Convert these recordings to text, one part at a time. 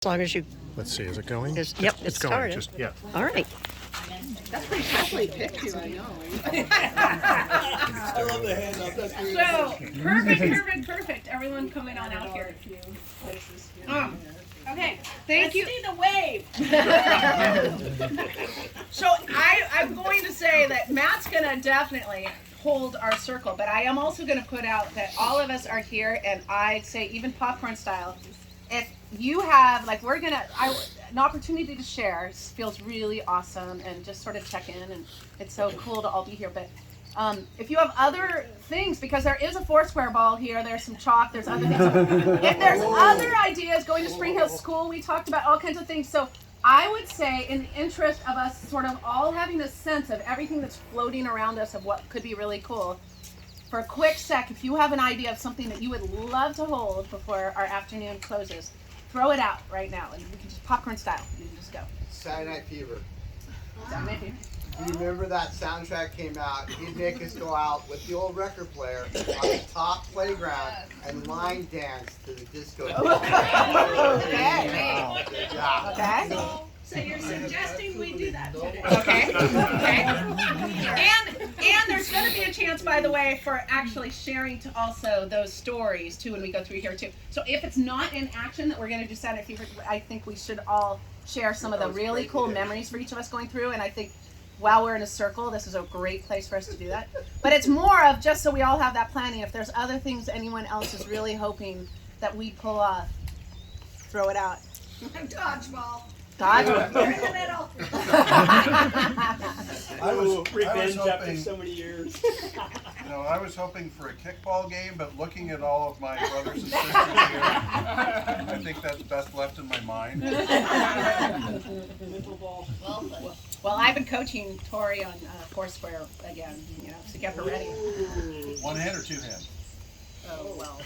As long as you, Let's see, is it going? yep, it's going. started. Just, yeah. All right. That's pretty carefully picked, too, I know. I love the hand up. That's really So, perfect. Everyone coming on out here. Okay, thank you. Let's see the wave. So I'm going to say that Matt's going to definitely hold our circle, but I am also going to put out that all of us are here, and I'd say even popcorn style. If you have, like, an opportunity to share feels really awesome, and just sort of check in, and it's so cool to all be here. But if you have other things, because there is a Foursquare ball here, there's some chalk, there's other things. If there's other ideas, going to Springhill School, we talked about all kinds of things. So I would say, in the interest of us sort of all having a sense of everything that's floating around us of what could be really cool, for a quick sec, if you have an idea of something that you would love to hold before our afternoon closes, throw it out right now, and we can just popcorn style. You can just go. Saturday Night Fever. Saturday Night Fever. Do you remember that soundtrack came out? He'd make us go out with the old record player on the top playground and line dance to the disco. Okay. Good job. Okay. So you're suggesting we do that today? Okay. And there's going to be a chance, by the way, for actually sharing to also those stories too when we go through here too. So if it's not in action that we're going to do Saturday Fever, I think we should all share some of the really cool memories for each of us going through. And I think while we're in a circle, this is a great place for us to do that. But it's more of just so we all have that planning. If there's other things anyone else is really hoping that we pull off, throw it out. Dodgeball. Dodgeball. We're in the middle. I was Revenge after hoping, so many years. I was hoping for a kickball game, but looking at all of my brothers and sisters here, I think that's best left in my mind. Well, I've been coaching Tori on Foursquare again, to get her ready. One hand or two hand? Oh, well.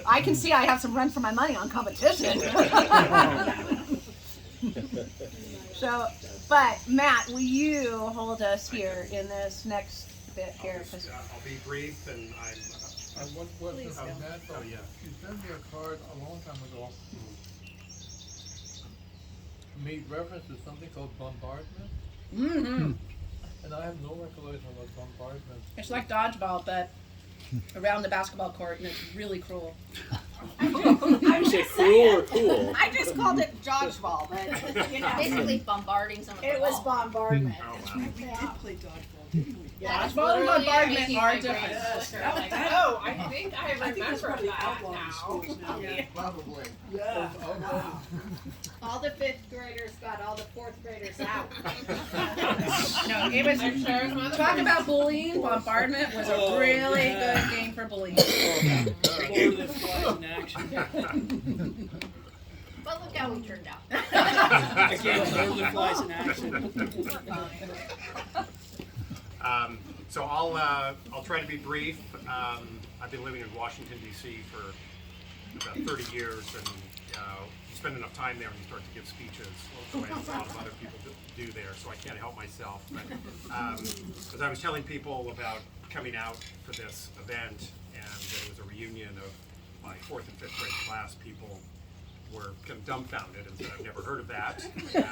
I can see I have some run for my money on competition. So, but Matt, will you hold us here in this next bit here? I'll be brief, and What Matt, Oh, yeah. you sent me a card a long time ago. Made reference to something called bombardment, Mm-hmm. and I have no recollection of what bombardment. It's like dodgeball, but around the basketball court, and it's really cruel. You say cruel or cool? I just called it dodgeball, but Basically bombarding some of the it was ball. bombardment. Oh, wow. We did play dodgeball, didn't we? That's Dodgeball and literally bombardment making are my brain different. flicker like, Oh, I think I remember that's probably that outlawed in now. schools now. Probably. Yeah. Oh, All the fifth graders got all the fourth graders out. No, it was. Talk about bullying. Bombardment was a really good game for bullying. Lord of the Flies in action. but look how we turned out. Again, Lord of the Flies in action. So I'll try to be brief. I've been living in Washington, D.C. for about 30 years, and you spend enough time there and you start to give speeches, the way a lot of other people do there, so I can't help myself. But as I was telling people about coming out for this event, and it was a reunion of my 4th and 5th grade class, people were kind of dumbfounded and said, I've never heard of that. And,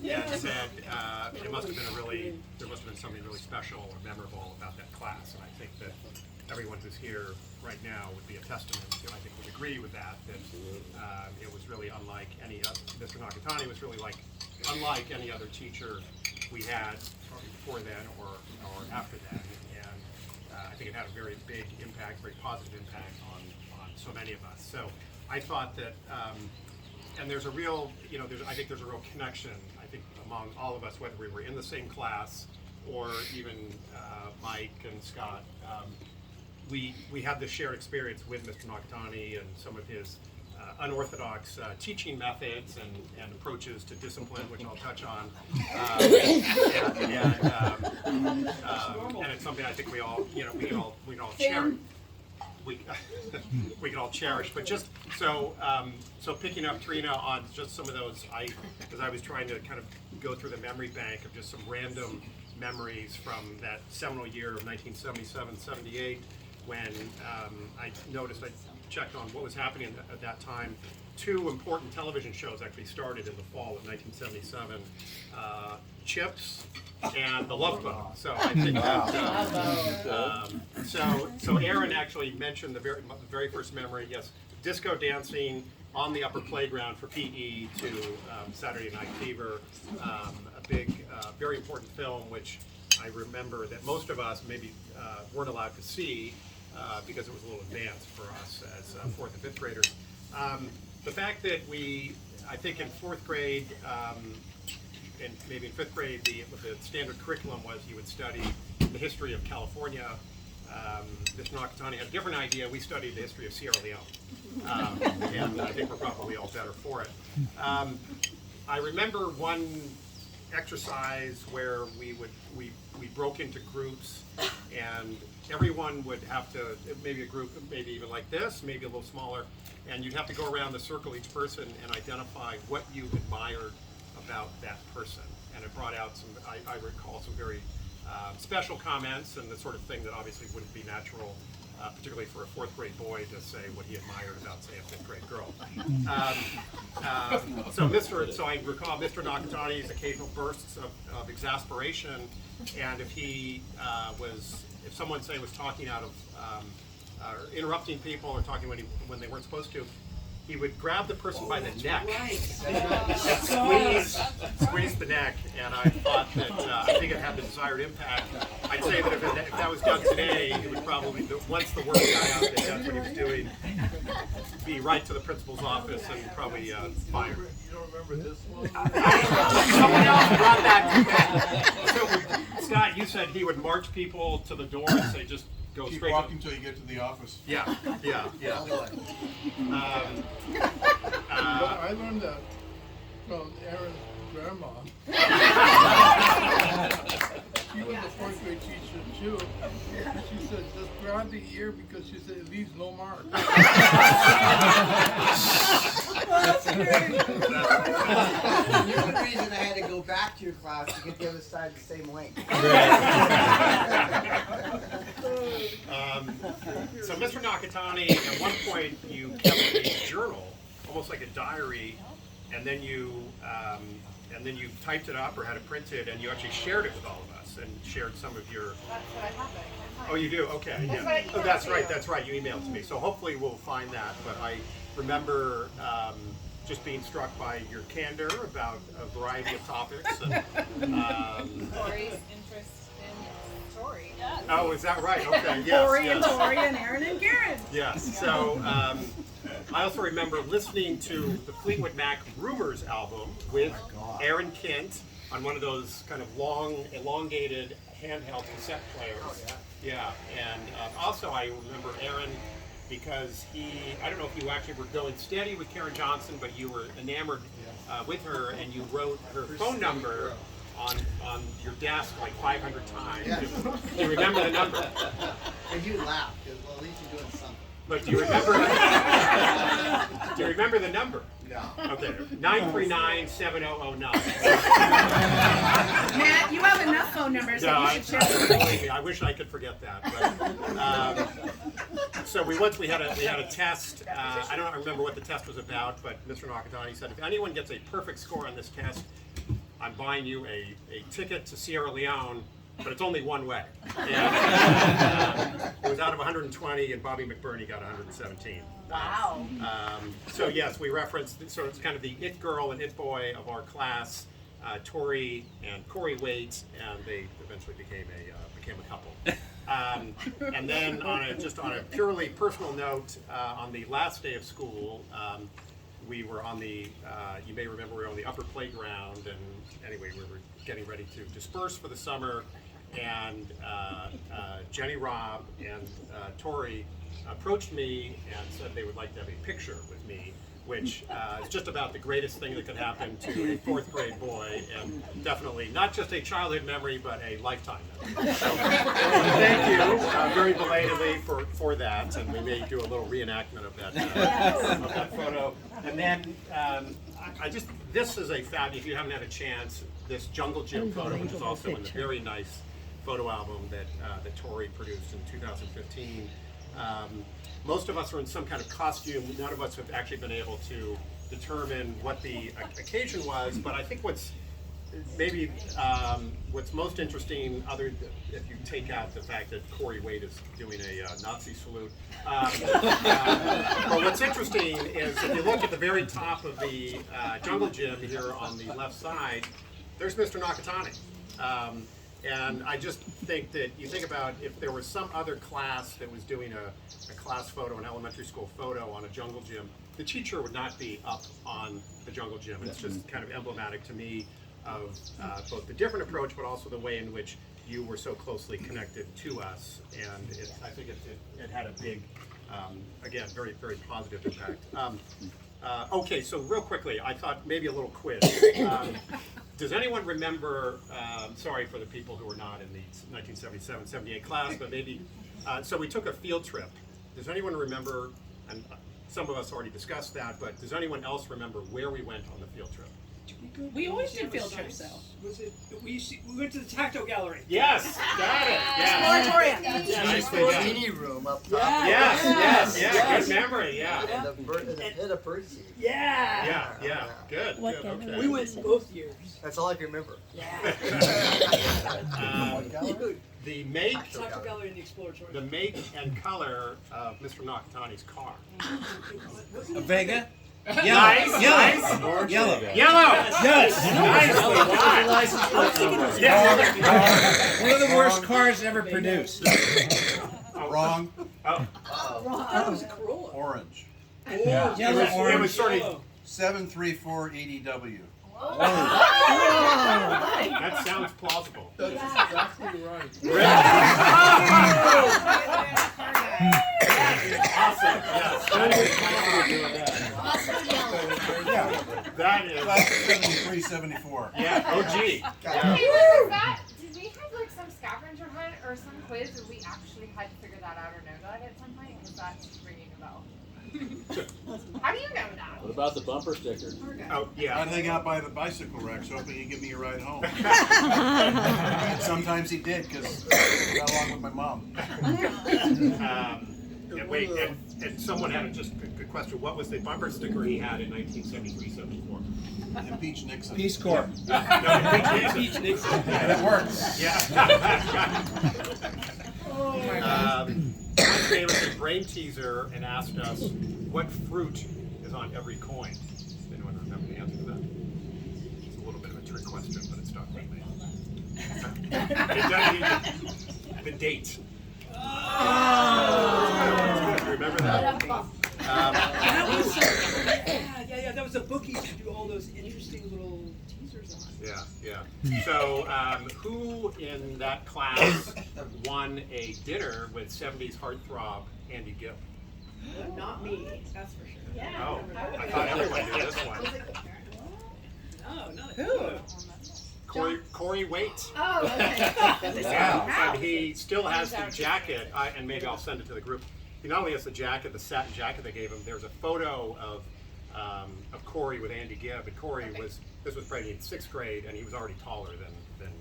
and said it must have been there must have been something really special or memorable about that class. And I think that everyone who's here right now would be a testament to, I think would agree with that, it was really unlike any other, Mr. Nakatani was really unlike any other teacher we had probably before then or after that. And I think it had a very big impact, very positive impact on so many of us. So I thought that, and there's a real, I think there's a real connection, I think, among all of us, whether we were in the same class or even Mike and Scott. We had this shared experience with Mr. Nakatani and some of his unorthodox teaching methods and approaches to discipline, which I'll touch on. And it's something I think we all cherish. We can all cherish, but just so picking up Trina on just some of those, because I was trying to kind of go through the memory bank of just some random memories from that seminal year of 1977-78 when I noticed checked on what was happening at that time, two important television shows actually started in the fall of 1977, Chips and The Love Boat. So I think that, so Aaron actually mentioned the very first memory, yes, disco dancing on the upper playground for PE to Saturday Night Fever, a big, very important film, which I remember that most of us maybe weren't allowed to see because it was a little advanced for us as 4th and 5th graders. The fact that I think in 4th grade, and maybe in 5th grade, the standard curriculum was you would study the history of California. Mr. Nakatani had a different idea. We studied the history of Sierra Leone, and I think we're probably all better for it. I remember one exercise where we broke into groups, and everyone would have to, maybe a group, maybe even like this, maybe a little smaller, and you'd have to go around the circle, each person, and identify what you admired about that person. And it brought out some, I recall some very special comments and the sort of thing that obviously wouldn't be natural, particularly for a 4th grade boy to say what he admired about, say, a 5th grade girl. So I recall Mr. Nakatani's occasional bursts of exasperation, and if someone, say, was talking out of, or interrupting people or talking when they weren't supposed to, he would grab the person by the neck and squeeze the neck, and I thought that I think it had the desired impact. I'd say that if that was done today, it would probably, once the word got out that that's what he was doing, be right to the principal's office and probably fired. You don't remember this one? Someone else brought that to me. So, Scott, you said he would march people to the door and say, just go Keep straight walking till you get to the office. Yeah. I learned that from Aaron's grandma. She was a 4th grade teacher too. She said, just grab the ear because she said it leaves no mark. That's great. You're the reason I had to go back to your class to get the other side of the same link. So Mr. Nakatani, at one point you kept a journal, almost like a diary, and then you typed it up or had it printed, and you actually shared it with all of us and shared some of your. That's what I have there. Oh, you do? Okay. That's Yeah. what I emailed That's to right. you. That's right. You emailed to me. So hopefully we'll find that. But I remember just being struck by your candor about a variety of topics. And, Tori's interest in Tori. oh, is that right? Okay. Yes. Tori yes. and Tori and Aaron and Garen. Yes. So I also remember listening to the Fleetwood Mac Rumors album with Aaron Kint on one of those kind of long, elongated handheld cassette players. Yeah. And also I remember Aaron because I don't know if you actually were going steady with Karen Johnson, but you were enamored with her, and you wrote her phone number on your desk like 500 times. Yeah. Do you remember the number? And you laugh, because well, at least you're doing something. But do you remember? Do you remember the number? No. Okay, 939-7009. Matt, you have enough phone numbers No, that you should share. believe me, I wish I could forget that. But, so we had a test. I don't remember what the test was about, but Mr. Nakatani said if anyone gets a perfect score on this test, I'm buying you a ticket to Sierra Leone. But it's only one way. And, it was out of 120, and Bobby McBurney got 117. Wow. So yes, we referenced sort of kind of the it girl and it boy of our class, Tori and Corey Waits, and they eventually became a couple. And then on a purely personal note, on the last day of school, we were on the, you may remember we were on the upper playground, and anyway, we were getting ready to disperse for the summer, and Jenny, Rob, and Tori approached me and said they would like to have a picture with me, which is just about the greatest thing that could happen to a 4th grade boy, and definitely not just a childhood memory, but a lifetime memory. So thank you very belatedly for that, and we may do a little reenactment of that photo. And then this is a fabulous, if you haven't had a chance, this Jungle Gym photo, which is also in the very nice photo album that Tori produced in 2015. Most of us are in some kind of costume. None of us have actually been able to determine what the occasion was, but I think what's most interesting, if you take out the fact that Corey Wade is doing a Nazi salute, but what's interesting is if you look at the very top of the jungle gym here on the left side, there's Mr. Nakatani. And I just think that you think about if there was some other class that was doing a class photo, an elementary school photo on a jungle gym, the teacher would not be up on the jungle gym. It's just kind of emblematic to me of both the different approach, but also the way in which you were so closely connected to us. And I think it had a big, again, very, very positive impact. Okay, so real quickly, I thought maybe a little quiz. Does anyone remember, sorry for the people who were not in the 1977-78 class, but maybe, so we took a field trip. Does anyone remember, and some of us already discussed that, but does anyone else remember where we went on the field trip? We always did field trips, though. Was it? We went to the Tactile Gallery. Yes, got it. Yes. Moratorium. Nicely done. Teeny room up top. Yes. Good memory. Yeah. And the pit of birdseed. Yeah. Yeah. Good. Good. Okay. We went both years. That's all I can remember. The make, Tactile Gallery and the Exploratory. the make and color of Mr. Nakatani's car. A Vega? Nice. Yellow. Yellow. Yes. Nicely done. One of the worst cars ever produced. Wrong. Oh. That was a Corolla. Orange. Yellow, It was orange. sort of. 734 EDW. That sounds plausible. That's exactly right. Awesome. Yes. That is. Class of 73, 74. Yeah. OG. Hey, Yeah. was that, did we have like some scavenger hunt or some quiz where we actually had to figure that out or know that at some point? Because that's ringing a bell. How do you know that? What about the bumper sticker? Oh yeah. I'd hang out by the bicycle racks hoping he'd give me a ride home. And sometimes he did because I got along with my mom. And wait, and someone had just a good question. What was the bumper sticker he had in 1973-74? Impeach Nixon. Peace Corps. No, Peach Nixon. And it works. Yeah. One gave us a brain teaser and asked us what fruit is on every coin. Does anyone remember the answer to that? It's a little bit of a trick question, but it stuck with me. The date. Remember that? That was yeah. That was a book he used to do all those interesting little teasers on. Yeah. So, who in that class won a dinner with 70s heartthrob Andy Gibb? Not me, that's for sure. Oh, I thought everyone knew this one. No, not Who? Corey Waite. Oh, okay. Yeah, and he still has the jacket, and maybe I'll send it to the group. He not only has the jacket, the satin jacket they gave him. There's a photo of Corey with Andy Gibb, and Corey this was probably in 6th grade, and he was already taller than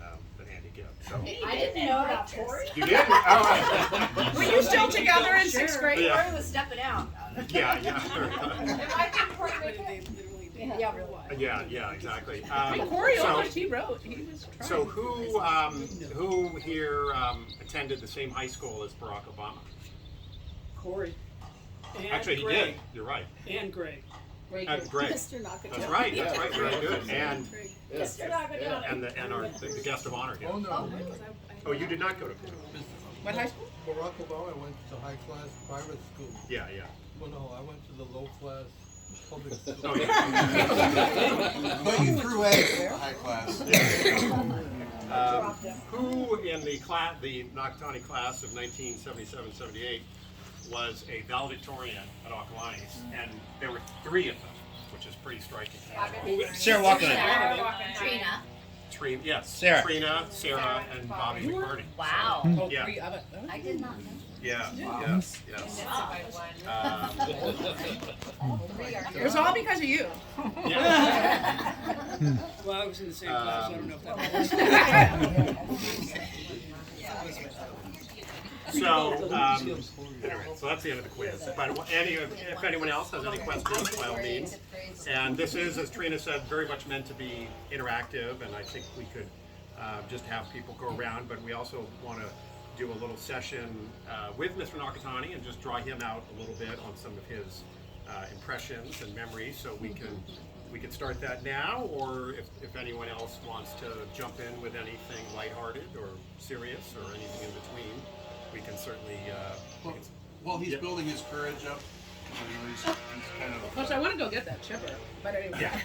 Andy Gibb. So I didn't know about Corey. you did? Oh, Were you still together in 6th grade? Yeah. Corey was stepping out. yeah. If I can coordinate it. Yeah, really. Yeah, exactly. Corey so- almost, he wrote. He was trying. So who here attended the same high school as Barack Obama? Corey. And Actually, he Greg. did. You're right. And Greg. Greg. Mr. Nakatani. That's right. That's right. Very good. And Mr. Nakatani. the guest of honor here. Oh, no. Oh, you did not go to. What high school? Barack Obama went to high class private school. Yeah. Well, no, I went to the low class public school. Oh yeah. But you threw eggs in high class. Who in the Nakatani class of 1977-78 was a valedictorian at Ocalanis? And there were 3 of them, which is pretty striking. Sarah Walker. Trina. Yes. Sarah. Trina, Sarah, and Bobby McBurney. Wow. Oh, Yeah. 3 of it. I did not know. Yeah. Yes. It was all because of you. Yeah. Well, I was in the same class, so I don't know if that So, anyway, so that's the end of the quiz. But if anyone else has any questions, by all means. And this is, as Trina said, very much meant to be interactive, and I think we could just have people go around, but we also want to do a little session with Mr. Nakatani and just draw him out a little bit on some of his impressions and memories. So we can start that now, or if anyone else wants to jump in with anything lighthearted or serious or anything in between, we can certainly. While he's building his courage up, he's kind of. Plus, I want to go get that chipper, but anyway. Yeah.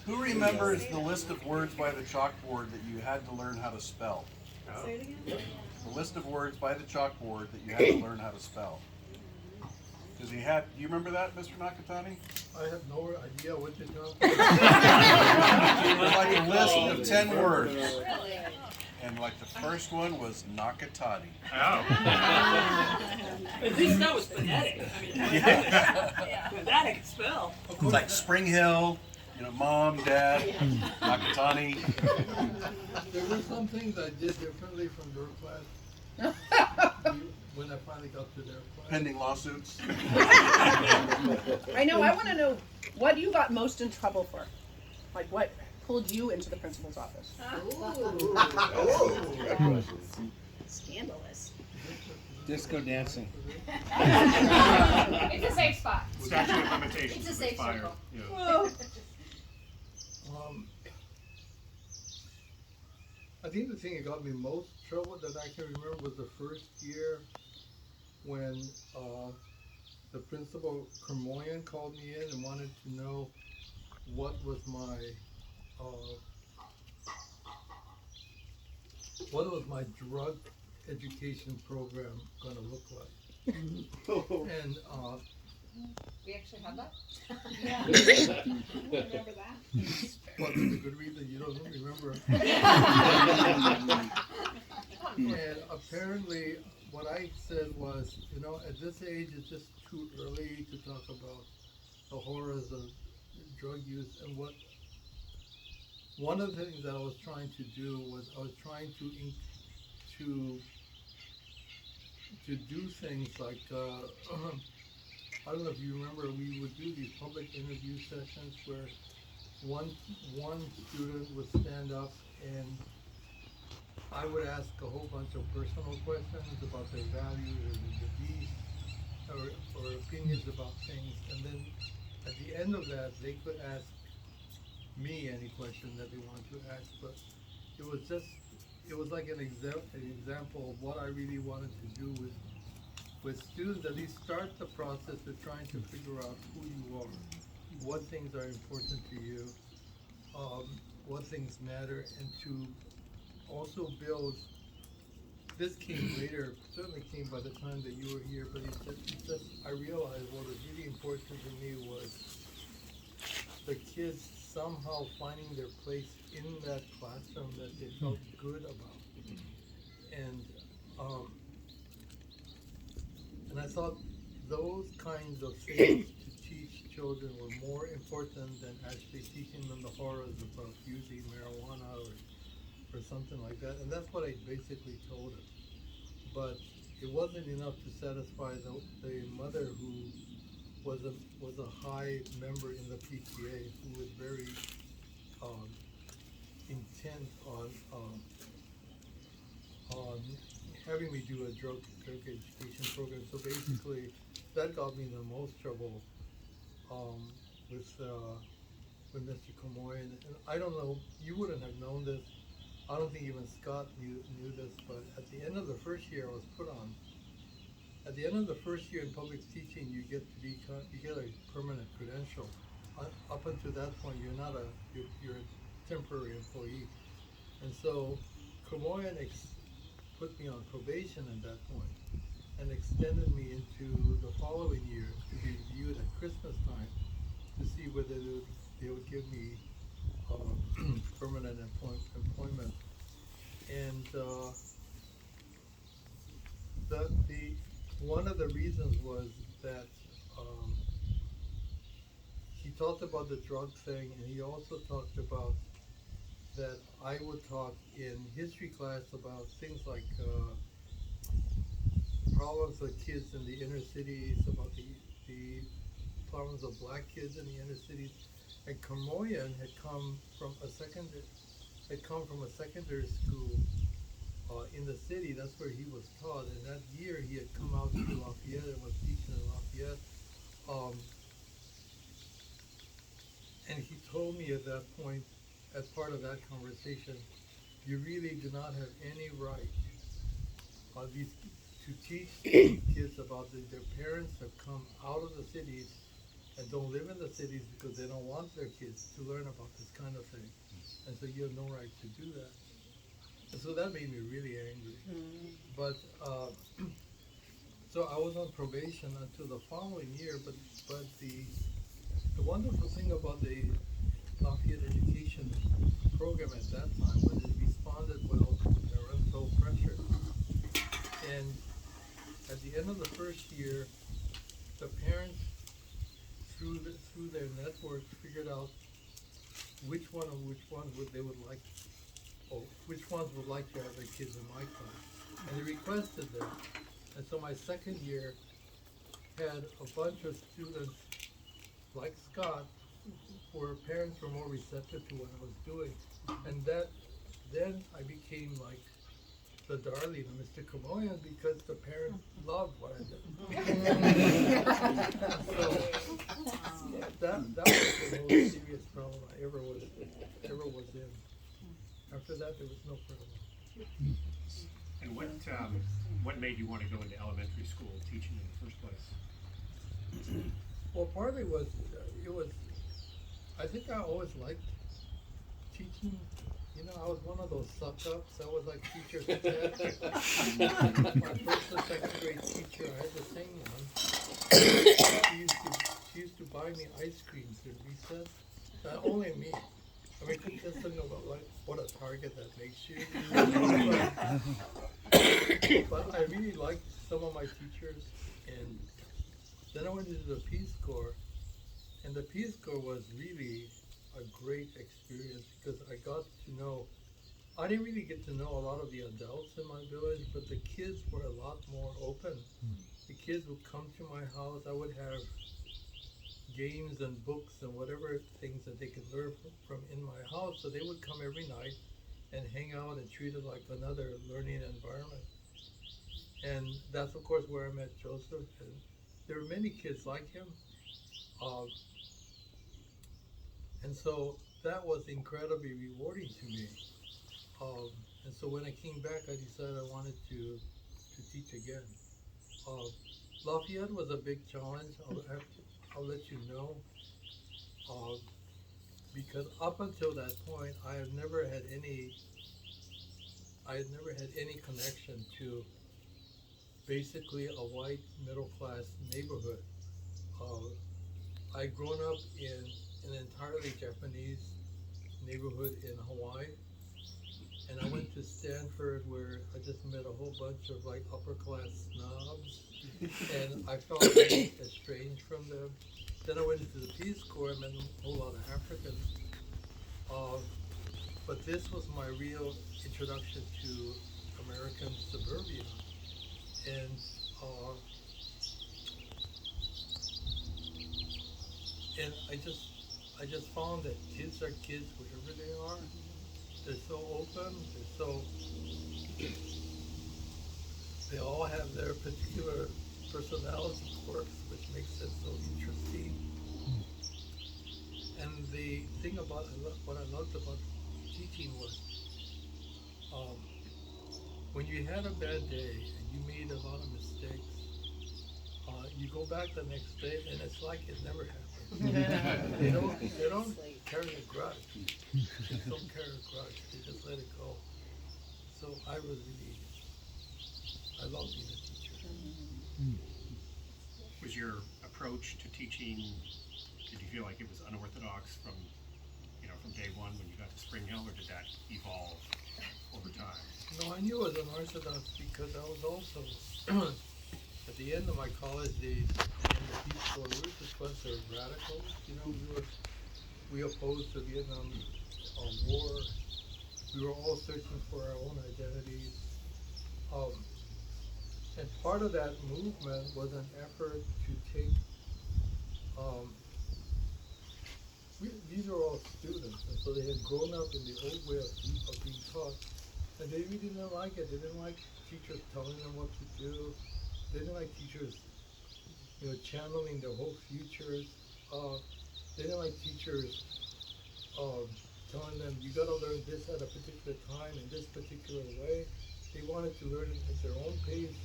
Who remembers the list of words by the chalkboard that you had to learn how to spell? Say it again? The list of words by the chalkboard that you had to learn how to spell. Because he had, do you remember that, Mr. Nakatani? I have no idea what you're talking It was like a list of 10 words. Really? And like the first one was Nakatani. Oh. At least that was phonetic. I mean, that I could spell. It's like Springhill, Mom, Dad, Nakatani. There were some things I did differently from your class when I finally got to their class. Pending lawsuits. I know, I want to know what you got most in trouble for. Like, what pulled you into the principal's office? Scandalous. Disco dancing. It's a safe spot. Statute of limitations. It's a safe expired. circle. Yeah. I think the thing that got me most trouble that I can remember was the first year when the principal, Kermoyan, called me in and wanted to know what was my drug education program gonna look like. And We actually had that. Yeah. Remember that? what's the good reason you don't remember? And apparently, what I said was, at this age, it's just too early to talk about the horrors of drug use. And one of the things that I was trying to do was I was trying to do things like, I don't know if you remember, we would do these public interview sessions where one student would stand up and I would ask a whole bunch of personal questions about their values or their beliefs or opinions about things, and then at the end of that they could ask me any question that they wanted to ask. But it was like an example of what I really wanted to do with students, at least start the process of trying to figure out who you are, what things are important to you, what things matter, and to also build. This came later, certainly came by the time that you were here, but it's just I realized what was really important to me was the kids somehow finding their place in that classroom that they felt good about. And I thought those kinds of things to teach children were more important than actually teaching them the horrors about using marijuana or something like that. And that's what I basically told them. But it wasn't enough to satisfy the mother who was a high member in the PTA, who was very intent on having me do a drug education program. So basically, that got me in the most trouble with Mr. Kermoyan. And I don't know, you wouldn't have known this. I don't think even Scott knew this, but at the end of the first year I was put on. At the end of the first year in public teaching, you get a permanent credential. Up until that point, you're a temporary employee. And so Kermoyan put me on probation at that point and extended me into the following year to be reviewed at Christmas time to see whether they would give me permanent employment. And one of the reasons was that he talked about the drug thing, and he also talked about that I would talk in history class about things like problems with kids in the inner cities, about the problems of black kids in the inner cities. And Kermoyan had come from a secondary school in the city. That's where he was taught. And that year he had come out to Lafayette and was teaching in Lafayette. And he told me at that point, as part of that conversation, you really do not have any right to teach kids about their parents have come out of the cities and don't live in the cities because they don't want their kids to learn about this kind of thing. And so you have no right to do that. And so that made me really angry. But so I was on probation until the following year, but the wonderful thing about the Lafayette education program at that time was it responded well to parental pressure. And at the end of the first year, the parents, through their network, figured out which ones would like to have their kids in my class. And they requested them. And so my second year had a bunch of students like Scott, where parents were more receptive to what I was doing. And then I became like the darling of Mr. Kermoyan because the parents loved what I did. So that was the most serious problem I ever was in. After that, there was no problem. And what made you want to go into elementary school teaching in the first place? Well, partly I think I always liked teaching. You know, I was one of those suck-ups. I was like teacher's pet. My first and second grade teacher, I had the same one. She used to buy me ice creams at recess. Not only me. I mean, just think about like what a target that makes you. But I really liked some of my teachers, and then I went into the Peace Corps, and the Peace Corps was really a great experience because I got to know, I didn't really get to know a lot of the adults in my village, but the kids were a lot more open. The kids would come to my house. I would have games and books and whatever things that they could learn from in my house. So they would come every night and hang out and treat it like another learning environment. And that's of course where I met Joseph, and there were many kids like him. And so that was incredibly rewarding to me. And so when I came back, I decided I wanted to teach again. Lafayette was a big challenge. I'll let you know. Because up until that point, I had never had any connection to basically a white middle class neighborhood. I'd grown up in an entirely Japanese neighborhood in Hawaii, and I went to Stanford where I just met a whole bunch of like upper class snobs, and I felt very estranged from them. Then I went into the Peace Corps and met a whole lot of Africans. But this was my real introduction to American suburbia, and I just found that kids are kids wherever they are. They're so open. They all have their particular personality quirks, which makes it so interesting. And the thing about what I loved about teaching was when you had a bad day and you made a lot of mistakes, you go back the next day and it's like it never happened. They don't carry a grudge. They don't carry a grudge. They just let it go. So I love being a teacher. Was your approach to teaching, did you feel like it was unorthodox from day one when you got to Springhill, or did that evolve over time? No, I knew it was unorthodox because I was also, at the end of my college days, in the Peace Corps, we were just a bunch of radicals. You know, we opposed the Vietnam War. We were all searching for our own identities. And part of that movement was an effort to take, these are all students, and so they had grown up in the old way of being taught, and they really didn't like it. They didn't like teachers telling them what to do. They didn't like teachers, channeling their whole futures. They didn't like teachers telling them, you gotta learn this at a particular time in this particular way. They wanted to learn it at their own pace,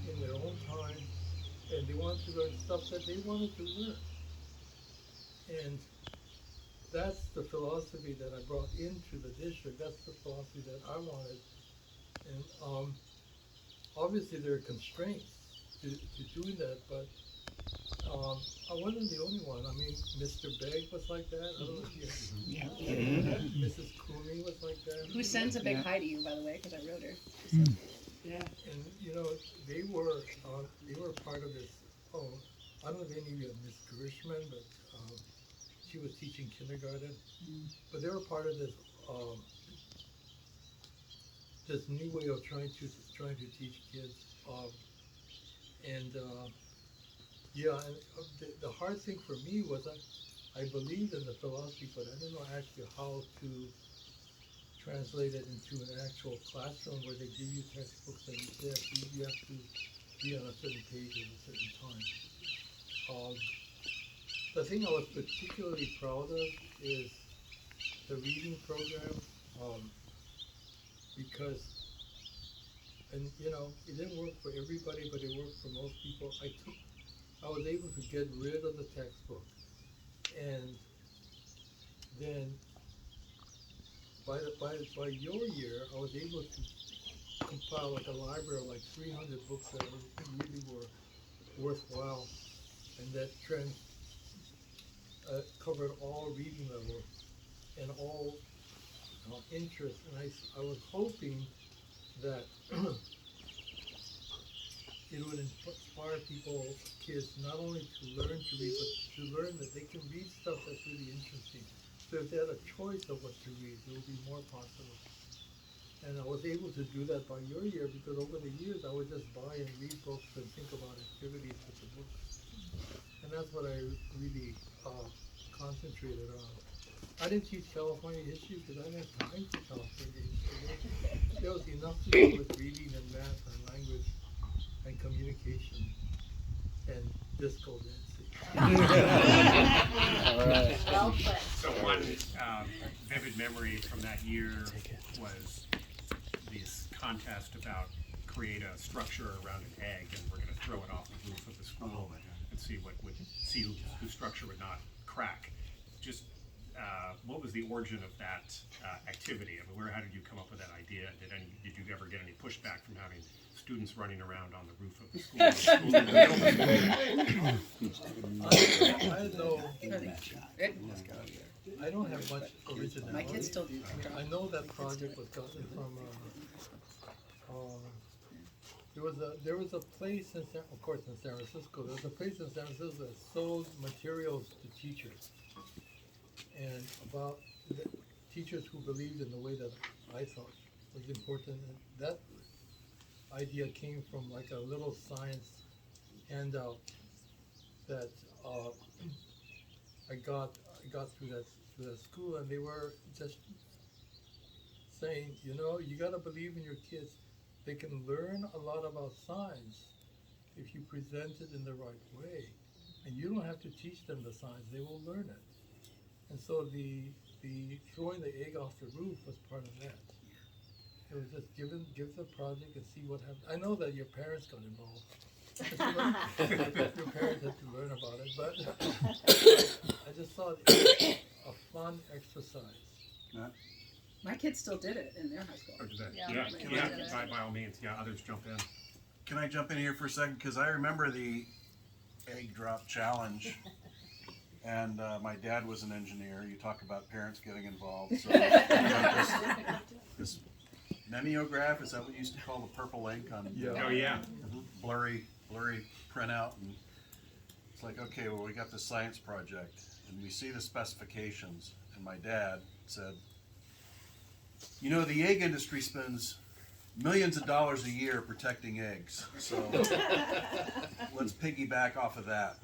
in their own time, and they wanted to learn stuff that they wanted to learn. And that's the philosophy that I brought into the district. That's the philosophy that I wanted. And obviously there are constraints to doing that, but I wasn't the only one. I mean, Mr. Begg was like that. I don't know if you Mrs. Cooney was like that. Who sends a big hi to you, by the way, because I wrote her. Yeah. And they were part of this. Oh, I don't know if any of you have Miss Gershman, but she was teaching kindergarten. But they were part of this this new way of trying to teach kids. The hard thing for me was I believed in the philosophy, but I didn't know actually how to translate it into an actual classroom where they give you textbooks and you have to be on a certain page at a certain time. The thing I was particularly proud of is the reading program, because, and it didn't work for everybody, but it worked for most people. I was able to get rid of the textbook, and then by your year, I was able to compile like a library of like 300 books that really were worthwhile, and that covered all reading levels and all interests. And I was hoping that it would inspire kids, not only to learn to read, but to learn that they can read stuff that's really interesting. So if they had a choice of what to read, it would be more possible. And I was able to do that by your year because over the years I would just buy and read books and think about activities with the books. And that's what I really concentrated on. I didn't teach California history because I didn't have time for California history. There was enough to do with reading and math and language and communication and disco dancing. All right. Well put. So one vivid memory from that year was this contest about create a structure around an egg, and we're going to throw it off the roof of the school and see whose structure would not crack. Just what was the origin of that activity? I mean, how did you come up with that idea? Did you ever get any pushback from having students running around on the roof of the school? I don't have much originality. My kids still do. I know that project was gotten from. There was a place in San Francisco. There was a place in San Francisco that sold materials to teachers, and about teachers who believed in the way that I thought was important. And that idea came from like a little science handout that I got through that school, and they were just saying, you gotta believe in your kids. They can learn a lot about science if you present it in the right way, and you don't have to teach them the science; they will learn it. And so the throwing the egg off the roof was part of that. It was just give the project and see what happens. I know that your parents got involved. Your parents had to learn about it, but I just thought it was a fun exercise. My kids still did it in their high school. Or did that? Yeah. By all means, others jump in. Can I jump in here for a second? Because I remember the egg drop challenge, and my dad was an engineer. You talk about parents getting involved. So this mimeograph, is that what you used to call the purple ink on? Oh yeah. Blurry printout, and it's like, okay, well, we got this science project, and we see the specifications, and my dad said, the egg industry spends millions of dollars a year protecting eggs. So let's piggyback off of that.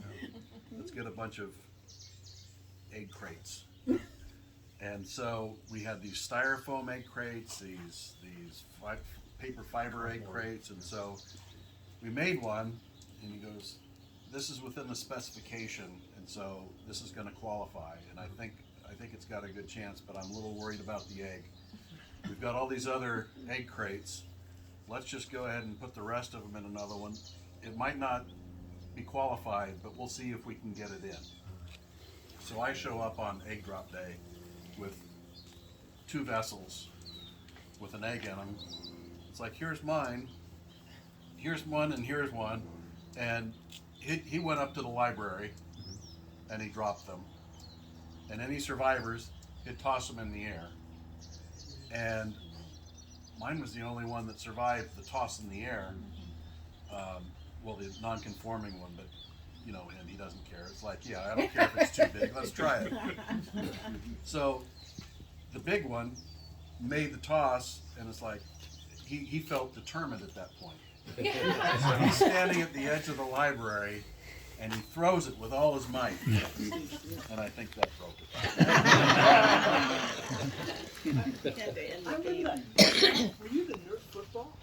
Let's get a bunch of egg crates. And so we had these styrofoam egg crates, these paper fiber egg crates, and so we made one, and he goes, this is within the specification, and so this is gonna qualify, and I think it's got a good chance, but I'm a little worried about the egg. We've got all these other egg crates. Let's just go ahead and put the rest of them in another one. It might not be qualified, but we'll see if we can get it in. So I show up on egg drop day with 2 vessels with an egg in them. It's like, here's mine, here's one, and here's one. And he went up to the library and he dropped them. And any survivors, he'd toss them in the air. And mine was the only one that survived the toss in the air. Well, the non-conforming one, but you know, and he doesn't care. It's like, yeah, I don't care if it's too big, let's try it. So the big one made the toss, and it's like, he felt determined at that point. So he's standing at the edge of the library, and he throws it with all his might. And I think that broke it. Were you the nerd football?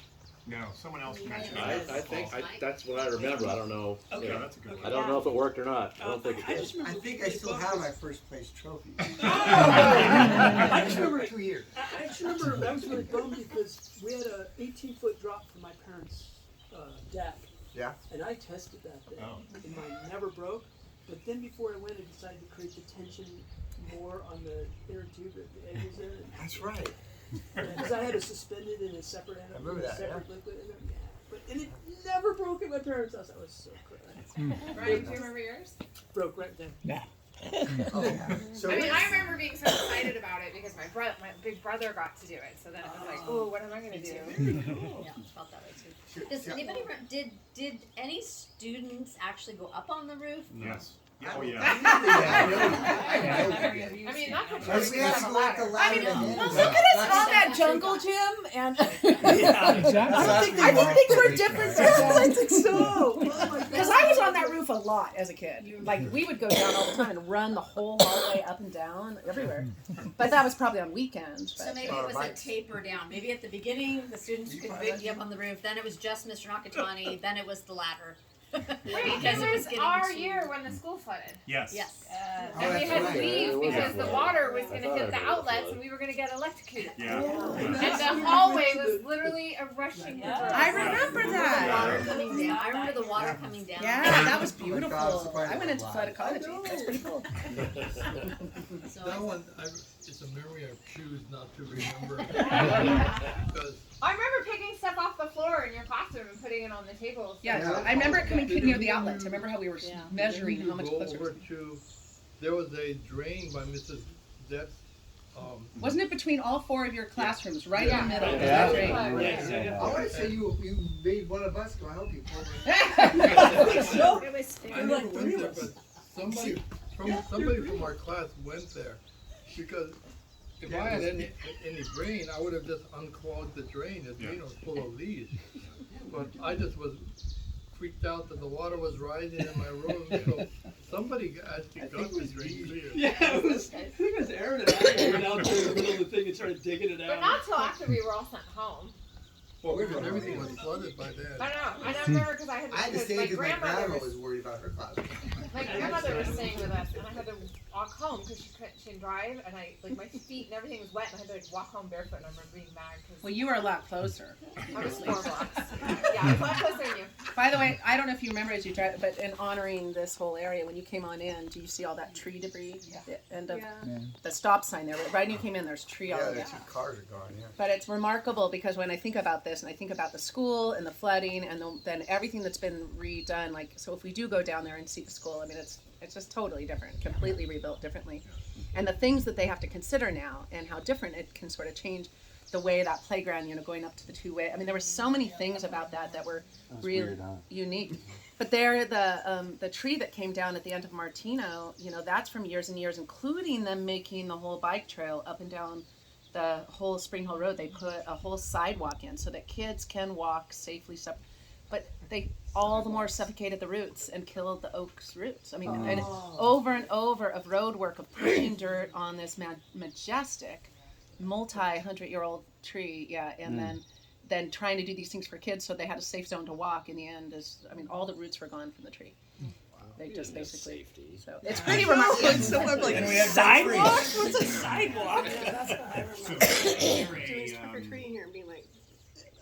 No, someone else mentioned I it. think that's what I remember. I don't know. Okay. Yeah, that's a good one. I don't know if it worked or not. I don't think it I did. just remember I think I still have my first place trophy. I just remember 2 years. I just remember I was really bummed because we had a 18-foot drop from my parents' deck. Yeah. And I tested that thing, Oh. and mine never broke. But then before I went, I decided to create the tension more on the inner tube that the egg was in. That's right. Because I had to suspend it in a separate, I remember that, separate liquid in it. Yeah. And it never broke at my parents' house. I was so crazy. Ryan, do you remember yours? Broke right then. Oh, yeah. So I mean, I remember being so excited about it because my big brother got to do it. So then it was like, oh, what am I gonna do? Yeah, felt that way too. Does Yeah. anybody did any students actually go up on the roof? Yes. Oh, Yeah. yeah. I mean, that could Like, we have to go up the ladder. I mean, and well, then- look at us on that jungle gym, and I think things were different then. I think so. because I was on that roof a lot as a kid. Like we would go down all the time and run the whole hallway up and down everywhere. But that was probably on weekends. So But maybe it was a taper down. Maybe at the beginning the students could be up on the roof. Then it was just Mr. Nakatani. Then it was the ladder. Wait, Because it was getting our too- year when the school flooded. Yes. Yes. And we that's had to right. leave Yeah, it was because a the flood. water was I going to thought I hit the heard of a outlets flood. and we were going to get electrocuted. Yeah. And the hallway was literally a rushing river. I remember The that. water coming down. I remember the water coming down. Yeah, that was Oh my beautiful. God, it's quite I went into a flood ecology. That's pretty cool. So That one, it's a memory I choose not to remember. Because I remember picking stuff off the floor in your classroom and putting it on the tables. Yeah, Yeah. I remember it coming near the outlets. I remember how we were Yeah. measuring how much go closer. over to, there was a drain by Mrs. Depp's, Wasn't it between all 4 of your classrooms, right Yeah. in the middle? of Yeah. that drain? I want to say you made one of us go help you. So, It was I never went there, but somebody from our class went there. Because if I had any brain, I would have just unclogged the drain. The drain was full of leaves. But I just was freaked out that the water was rising in my room, so somebody actually got the drain clear. yeah, it was, I think it was Aaron and I went out there in the middle of the thing and started digging it out. But not till after we were all sent home. Well, because everything was flooded by I then. know. I remember because I had I had to because stay my because my grandmother grandma was was worried about her class. my grandmother was staying with us, and I had to walk home because she couldn't drive, and I like my feet and everything was wet, and I had to like walk home barefoot. And I remember being mad because Well, you were a lot closer. I was 4 blocks. Yeah, I was a lot closer than you. By the way, I don't know if you remember as you drive, but in honoring this whole area, when you came on in, do you see all that tree debris? The end of the stop sign there. Right when you came in, there's tree all Yeah, over. the 2 cars are gone, yeah. But it's remarkable because when I think about this and I think about the school and the flooding and then everything that's been redone, like, so if we do go down there and see the school, I mean, it's just totally different, completely rebuilt differently. And the things that they have to consider now and how different it can sort of change the way that playground, going up to the 2-way. I mean, there were so many things about that were really weird, huh? unique. But there, the tree that came down at the end of Martino, that's from years and years, including them making the whole bike trail up and down the whole Springhill Road, they put a whole sidewalk in so that kids can walk safely. But they all the more suffocated the roots and killed the oak's roots. I mean, and over and over of road work of pushing dirt on this majestic, multi-100-year-old tree. Yeah, and then trying to do these things for kids so they had a safe zone to walk. In the end, all the roots were gone from the tree. They just basically. So it's pretty remarkable. So I'm like, sidewalks? What's a sidewalk? Yeah, that's what I remember. Doing trick or treating here and being like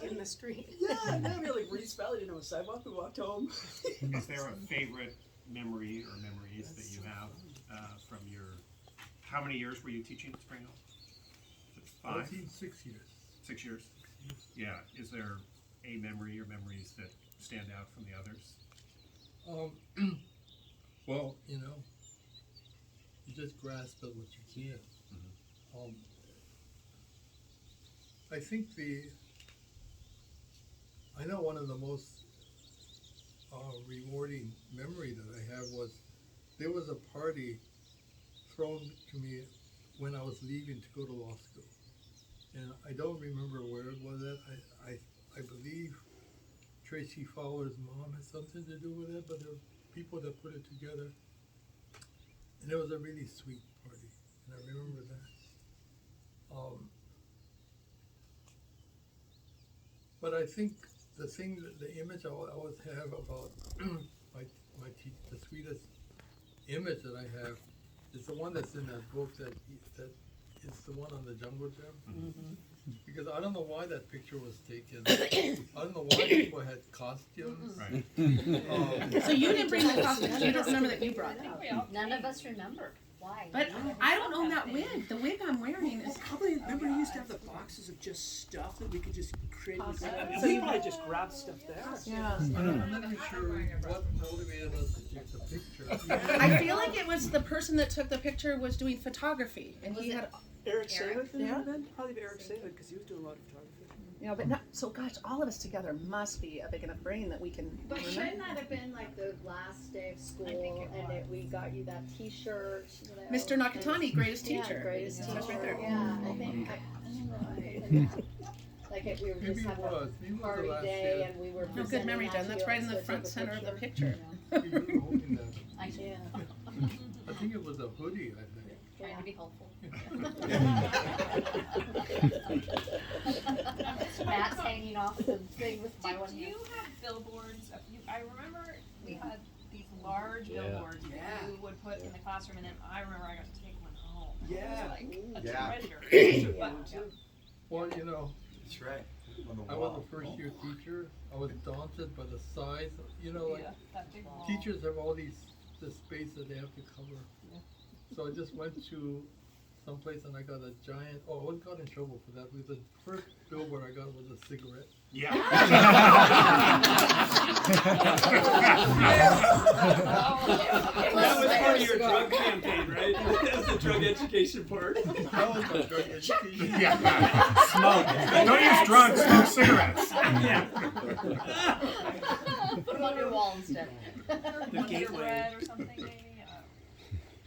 in the street. Yeah, no, we were like Reese Valley didn't have a sidewalk. We walked home. Is there a favorite memory or memories that you have from your? How many years were you teaching at Springhill? 5? 6 years. 6 years. Yeah. Is there a memory or memories that stand out from the others? Well, you just grasp at what you can. I think I know one of the most rewarding memory that I have was there was a party thrown to me when I was leaving to go to law school. And I don't remember where it was at. I believe Tracy Fowler's mom had something to do with it, but there were people that put it together. And it was a really sweet party, and I remember that. But I think the image I always have about the sweetest image that I have is the one that's in that book that it's the one on the jungle gym. Because I don't know why that picture was taken. I don't know why people had costumes. Right. So you didn't bring the costumes. You don't remember that you brought them. None of us remembered. Why? But I don't own that wig. The wig I'm wearing is. Probably remember you used to have the boxes of just stuff that we could just create. So We probably just grabbed stuff there. Yeah. I'm not really sure what motivated us to take the picture. I feel like it was the person that took the picture was doing photography, and he had. Eric Savid Yeah. then? Probably Eric Savid because he was doing a lot of photography. But not so. Gosh, all of us together must be a big enough brain that we can. But remember. shouldn't that have been like the last day of school and we got you that T-shirt? Mr. Nakatani, greatest teacher. Yeah, greatest Yeah. teacher. That's right there. Yeah, I think I don't know. I think like we were Maybe just it having was. a Maybe it was party the last day day. and we were. No, good presenting memory, that Jen. to That's you, right in the so front take a center of the picture. picture. You were holding that. Yeah. I think it was a hoodie, I think. Trying to be helpful. Matt's hanging off the thing with my one Did hand. you have billboards? I remember we had these large billboards that you would put in the classroom, and then I remember I got to take one home. Yeah. It was like a Yeah. treasure. Yeah. Well, That's right. On the I wall. was a first year teacher. I was daunted by the size. Like that big wall. teachers have all this space that they have to cover. So I just went to someplace and I got a giant. Oh, I got in trouble for that because the first billboard I got was a cigarette. Yeah. That was part of your drug campaign, right? That was the drug education part. That was my drug education. Yeah. Smoke. Don't use drugs. Smoke cigarettes. Yeah. Put them on your wall instead. The gateway. Red or something, maybe.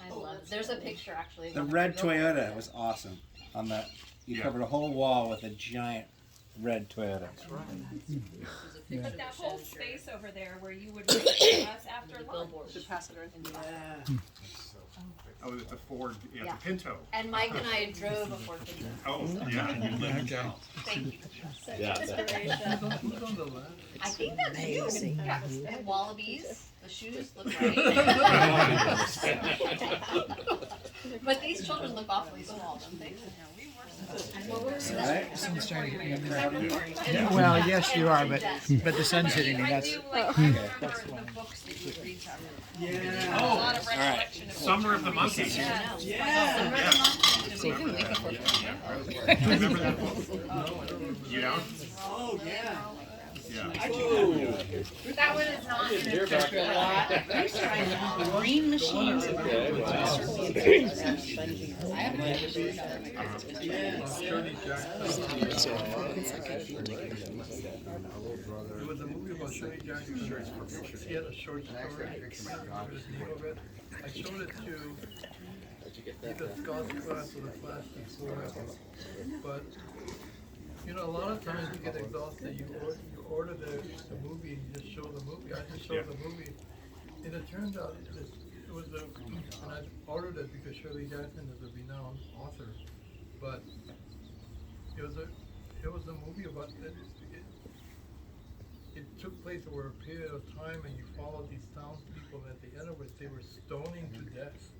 I love it. There's a picture actually. The red Toyota was awesome. On that, you Yeah. covered a whole wall with a giant red Toyota. But that whole space over there where you would wait for us after lunch. Should pass it around. Yeah. Oh, it's a Ford. Yeah, Yeah. the Pinto. And Mike and I drove a Ford Pinto. Oh, yeah. And you live in town. Thank you. Yeah. Who's on the ladder? I think that's you. Yeah. And wallabies. The shoes look right. But these children look awfully small, don't they? Well, yes, you are, but the sun's hitting me. I That's do like remember the books that you would read to us. Yeah. A lot of recollection of Summer of the Monkey. Yeah. Yeah. Remember that book? You don't? Oh, yeah. Yeah. That one is not in Hear about that. Green machines. Okay, wow. Shirley Jackson. There was a movie about Shirley Jackson. She had a short story. I showed it to either Scott's class or the class before. But you know, a lot of times you get exhausted. You order the movie and you just show the movie. I just showed the movie, and it turned out it was and I ordered it because Shirley Jackson is a renowned author, but it was a movie about it took place over a period of time, and you followed these townspeople, and at the end of it, they were stoning to death.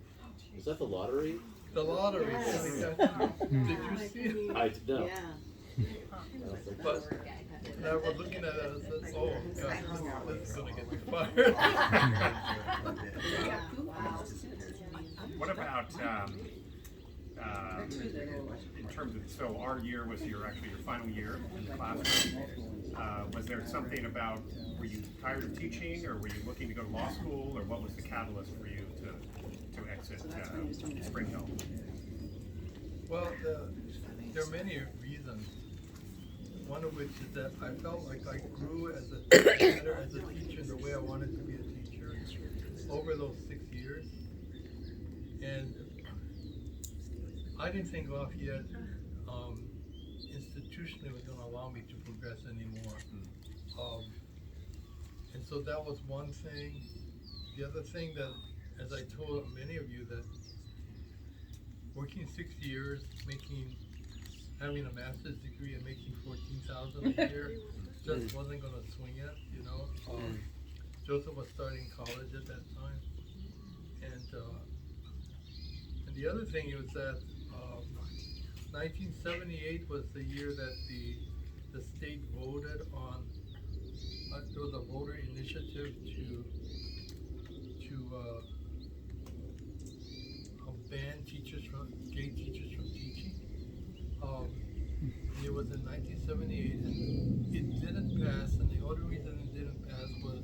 Was that the lottery? The lottery. Yes. Did you see it? I did not. But I was looking at it and said, oh gosh, this is gonna get me fired. What about in terms of, so our year was your final year in the classroom. Was there something about, were you tired of teaching, or were you looking to go to law school, or what was the catalyst for you to exit Springhill? Well, there are many reasons. One of which is that I felt like I grew as a teacher in the way I wanted to be a teacher over those 6 years. And I didn't think Lafayette institutionally was going to allow me to progress anymore. And so that was one thing. The other thing that, as I told many of you, that working 6 years, having a master's degree and making $14,000 a year just wasn't going to swing it, you know. Joseph was starting college at that time, and the other thing was that 1978 was the year that the state voted on. There was a voter initiative to ban gay teachers from teaching. It was in 1978, and it didn't pass. And the only reason it didn't pass was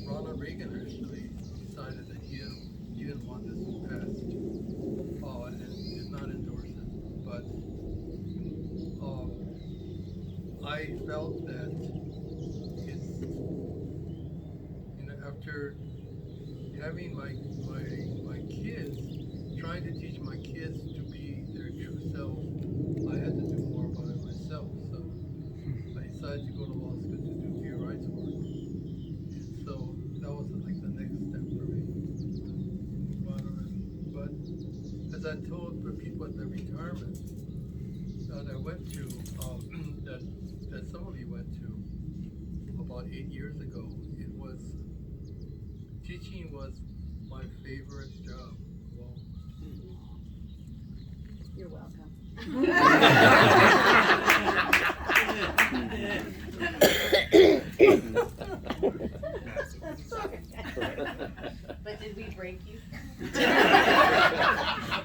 Ronald Reagan actually decided that he didn't want this to pass, and did not endorse it. But I felt that after having my kids, trying to teach my kids to be their true self, I had to do more about it myself. So I decided to go to law school to do gay rights work. And so that was like the next step for me. But as I told the people at the retirement that I went to, that some of you went to about 8 years ago, teaching was my favorite job. Well, You're welcome. But did we break you?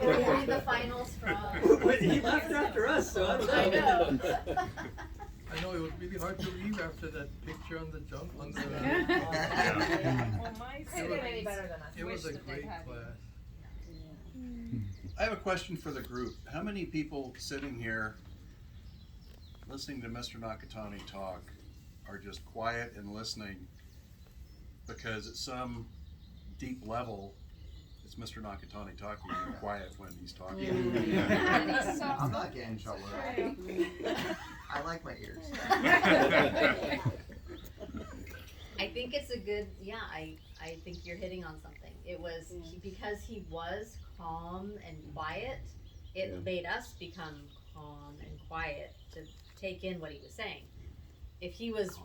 Or only the finals from? He left after us, so I don't know. I know. I know it was really hard to leave after that picture on the jump on the. Well, my didn't get any better than us. It was a great class. I have a question for the group. How many people sitting here listening to Mr. Nakatani talk are just quiet and listening because at some deep level it's Mr. Nakatani talking and you're quiet when he's talking? I'm not getting in trouble. I like my ears. I think it's a good, I think you're hitting on something. It was, because he was calm and quiet, it made us become calm and quiet to take in what he was saying. If he was,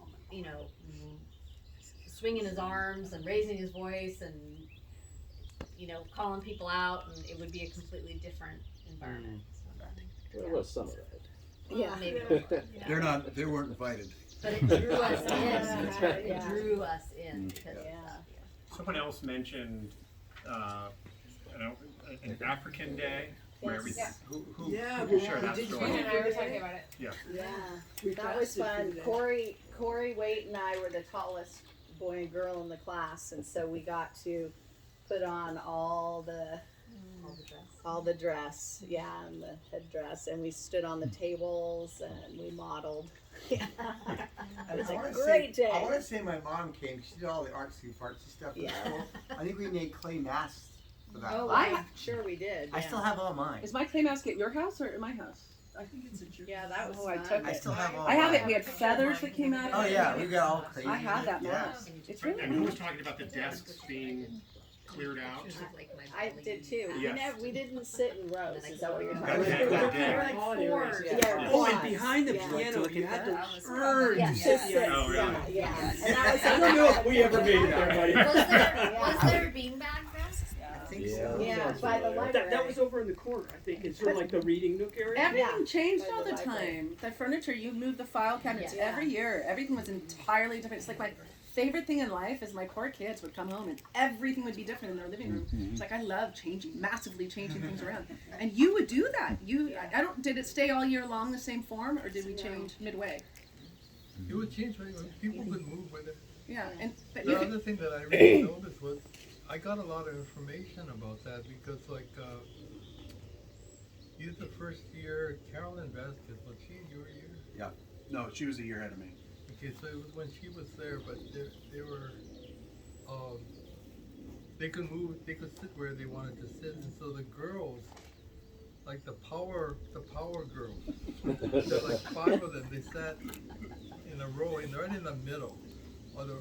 swinging his arms and raising his voice and, calling people out, and it would be a completely different environment. There was some of that. Yeah, maybe. They weren't invited. But it drew us in. It drew us in because of that. Someone else mentioned an African Day where who shared that Did story? and I were talking about it. Yeah, that was fun. Corey Waite and I were the tallest boy and girl in the class, and so we got to put on all the dress, and the headdress, and we stood on the tables and we modeled. Yeah. It was a great day. I want to say my mom came. She did all the artsy fartsy stuff in school. I think we made clay masks for that. Oh, I'm sure we did. I yeah. still have all mine. Is my clay mask at your house or at my house? I think it's at your. Yeah, that was Oh, I fun. took I it. still have all I have mine. it. We had feathers that came out of Oh it. yeah, we got all crazy. I had that Yeah. mask. It's really And who was nice. talking about the desks being cleared out? I did too. Yes. We didn't sit in rows. Is that what you're That talking did, about? that did. They were like fours. Yeah. Oh, and quads. behind the Yeah. piano, Look you at had that. to earn Yeah, to to sit sit. behind. Oh, really? Yeah, yeah. And I was I don't know if we ever made it there, buddy. Was there beanbag desks? I think Yeah. so. Yeah, by the library. That was over in the corner, I think. It's sort of like the reading nook area. Everything Yeah. changed By all the the library. time. The furniture, you moved the file cabinets Yeah. every year. Everything was entirely different. It's like my favorite thing in life is my poor kids would come home and everything would be different in their living room. It's like I love massively changing things around. And you would do that. I don't. Did it stay all year long the same form, or did we change midway? It would change when people could move with it. Yeah, and but The you other could, thing that I really noticed was I got a lot of information about that because he's the first year, Carolyn Vasquez, was she in your year? Yeah. No, she was a year ahead of me. Okay, so it was when she was there, but they were, they could move, they could sit where they wanted to sit, and so the girls, like the power girls, there were like 5 of them, they sat in a row, and right in the middle of the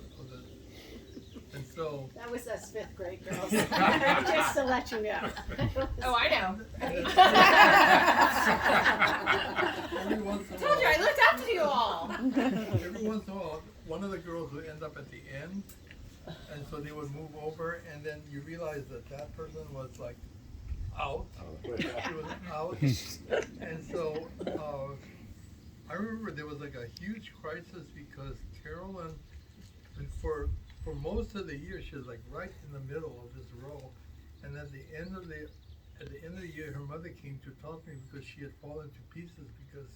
and so. That was us 5th grade girls. Just to let you know. Oh, I know. Every once in a Told you, I looked up to you all. Every once in a while, one of the girls would end up at the end, and so they would move over, and then you realize that person was like out. She was out, and so I remember there was like a huge crisis because Carolyn, for most of the year, she was like right in the middle of this row, and at the end of the year, her mother came to talk to me because she had fallen to pieces because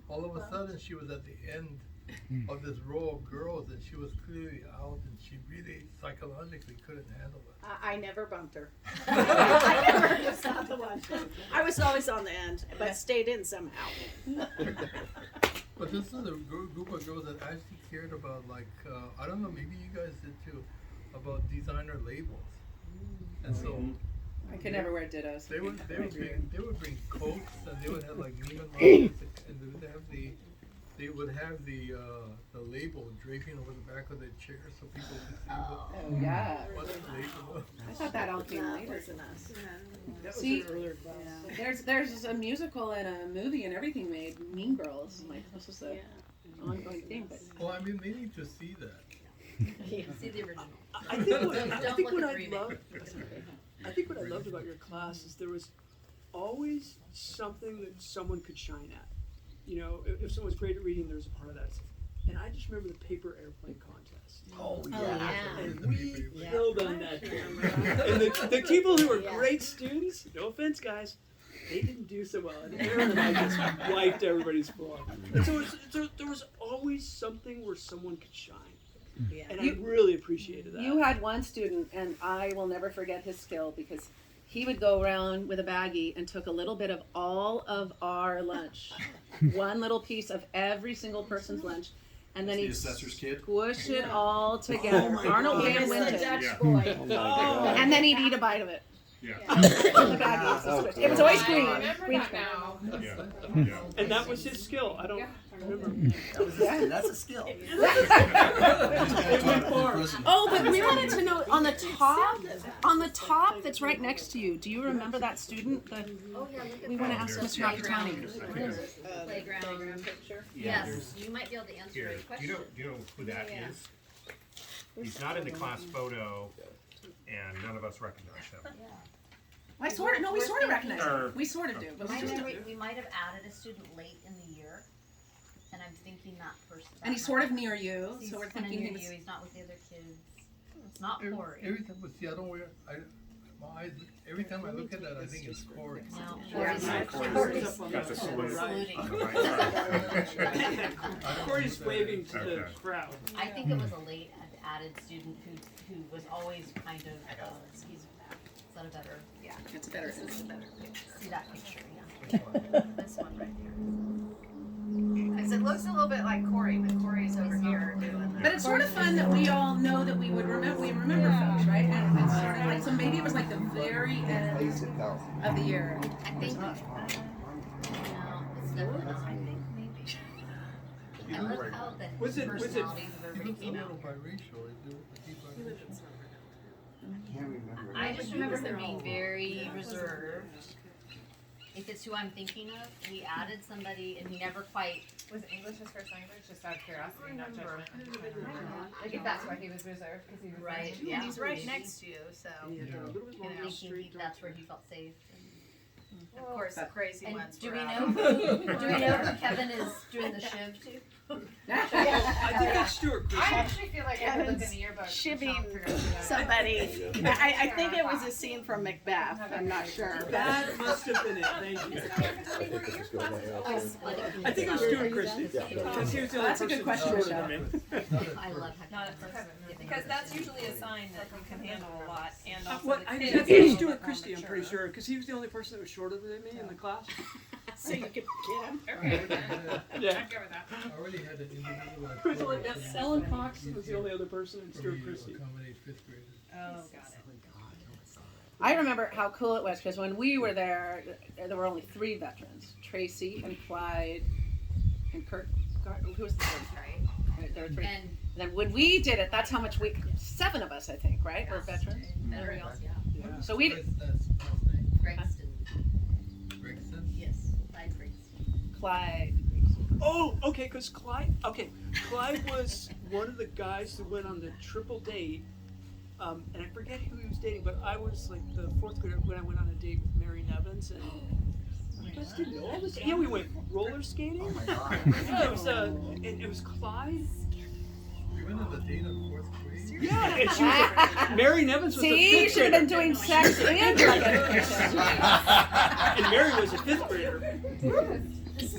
all of a sudden she was at the end of this row of girls and she was clearly out and she really psychologically couldn't handle it. I never bumped her. I never was not the one. I was always on the end, but stayed in somehow. But this is a group of girls that actually cared about, like, I don't know, maybe you guys did too, about designer labels. And so I could never wear dittos. they would bring coats and they would have like Neiman Marcus and they would have the label draping over the back of their chair so people could see Oh yeah. what the label was. I thought that all came No, it later. wasn't us. That was See, an earlier class. There's a musical and a movie and everything made. Mean Girls. Like this was the ongoing thing. But Well, I mean, they need to see that. See the original. I think what Don't I look think at what the I remake. loved. I think what I loved about your class is there was always something that someone could shine at. You know, if someone's great at reading, there's a part of that. And I just remember the paper airplane contest. Oh yeah. And we killed on that. And the people who were great students, no offense, guys, they didn't do so well. And Aaron and I just wiped everybody's floor. And so there was always something where someone could shine. Yeah. And I really appreciated that. you had one student, and I will never forget his skill because he would go around with a baggie and took a little bit of all of our lunch, one little piece of every single person's lunch, and then The he'd assessor's kid? squish it all together. my Arnold God. Van He was the Winton. Dutch Yeah. boy. Oh my God. And then he'd eat a bite of it. Yeah. The baggie was the squish. It was always green. I remember Green that screen. now. Yeah. Yeah. And that was his skill. I don't remember. That's a skill. It went far. Oh, but we wanted to know on the top that's right next to you. Do you remember that student? Oh yeah, look at We that. want to ask Mr. Nakatani. Playground. Picture. Yes, you might be able to answer Here, a do question. you know who that Yeah. is? He's not in the class photo, and none of us recognize him. We sort of recognize him. We sort of do. But We might have added a student late in the year, and I'm thinking that person. and he's sort of near you, He's so we're kinda thinking near he was. you. He's not with the other kids. It's not Corey. Every time, see, I don't wear, my eyes, every time I look at that, I think it's Corey. No, Yeah. Corey's Got the salute. saluting. On the right side. Corey's waving to the Okay. crowd. I think it was a late added student who was always kind of, he's, is that a better, yeah. It's better. This is better. See that picture, yeah. This one right here. I because it looks a little bit like Corey, but Corey's over here doing. But it's sort of fun that we all know that we remember folks, right? And it's sort of like, so maybe it was like the very end of the year. I think. No, it's the. I think maybe. I love how the personalities of everybody came out. I just remember him being very reserved. If it's who I'm thinking of, we added somebody and he never quite. Was English his first language? Just out of curiosity, not judgment. Like if that's why he was reserved, because he was Right, Yeah, yeah. he's right next to you, so. Thinking that's where he felt safe. Of course, the crazy And ones. do were we out. know who Kevin is doing the shiv to? I think that's Stuart I Christie. actually feel like I could look in the yearbook. Shivving Somebody. somebody. I think it was a scene from Macbeth. I'm not sure. That must have been it. Thank you. I think it was Stuart Christie. Because he was the only That's a good person question, shorter than me. I love how Not at first. Because that's usually a sign that you can handle a lot, and also What, the I kids think it was are Stuart Christie, I'm pretty mature. sure, because he was the only person that was shorter than me in the class. So you could get him. Okay. Yeah. I'd go with that. I already had to individualize. It was like that. Ellen Cox was the only other person, and Stuart Christie. Accommodate fifth graders. Oh, got it. I remember how cool it was because when we were there were only 3 veterans: Tracy and Clyde and Kurt. Who was the third? Right. There were 3. And And then when we did it, that's how much 7 of us, I think, right, were veterans. everybody else, yeah. So we. That's last name. Gregston. Gregson? Yes, Clyde Gregston. Clyde. Oh, okay, because Clyde was one of the guys who went on the triple date, and I forget who he was dating, but I was like the 4th grader when I went on a date with Mary Nevins, and you guys didn't know all this? Yeah, we went roller skating. Oh my God. Yeah, it was Clyde. We went on the date of 4th grade? Yeah, and she was Mary Nevins was a 5th See, you should have been grader. doing sex and drug education. And Mary was a 5th grader.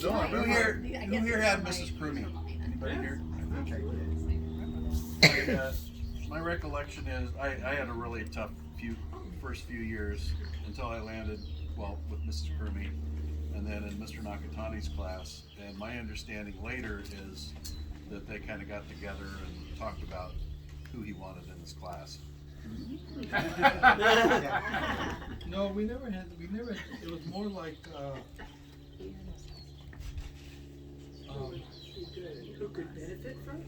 No, who here had Mrs. Crumey? Anybody here? My recollection is I had a really tough first few years until I landed, with Mrs. Crumey and then in Mr. Nakatani's class. And my understanding later is that they kind of got together and talked about who he wanted in his class. No, we never, it was more like, Who could benefit from it?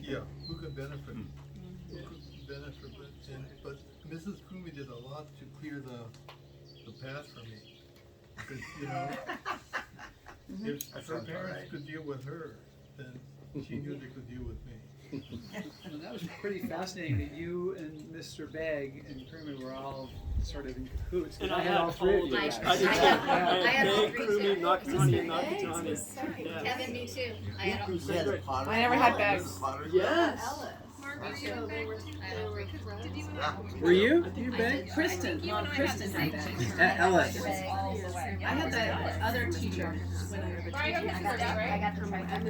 yeah, who could benefit? Who could benefit, but Mrs. Crumey did a lot to clear the path for me. Because, you know, if her parents could deal with her, then she knew they could deal with me. Well, that was pretty fascinating that you and Mr. Begg and Crewman were all sort of in cahoots. And I I had had all 3 of you all guys. I did. I had all Meg, 3 Crewman, too. Nakatani, and Nakatani. Yeah. Kevin, me too. I had all Yeah, the Potter. I never had bags. Yes. Were you? I You did. Begg? Kristen. Mom, Kristen had bags. Ellis. I had the other teacher. I got the first, right? I got the